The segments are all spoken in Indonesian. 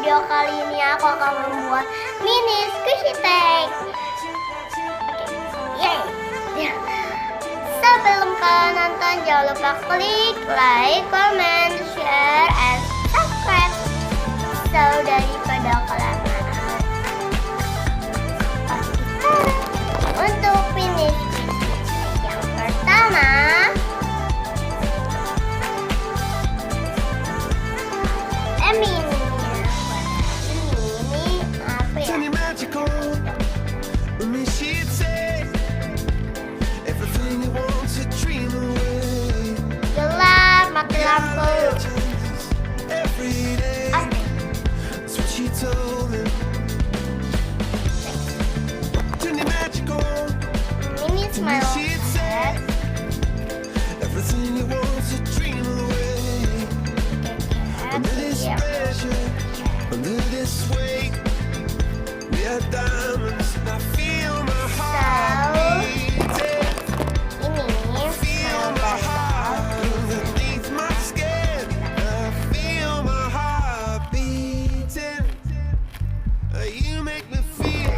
video kali ini aku akan membuat mini squishy tank. Yeay. Sebelum kalian nonton, jangan lupa klik like, comment, share, and subscribe. So daripada kelamaan, untuk finish yang pertama, ini apa ya? Gelap, mati lampu. Ini smile head. Under this weight, we are diamonds. I feel my heart beating. Ini Feel my heart underneath my skin. I feel my heart beating. You make me feel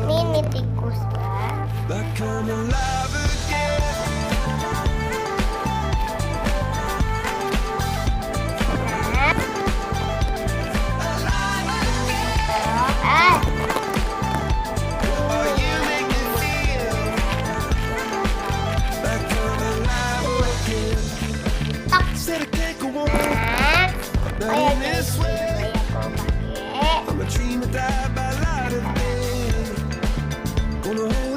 mini tikus lah. like I'm alive again. Oh, you make me feel like I'm alive again. Said I can't go on, not in this way. I'm a dream that died by light of day. Gonna hold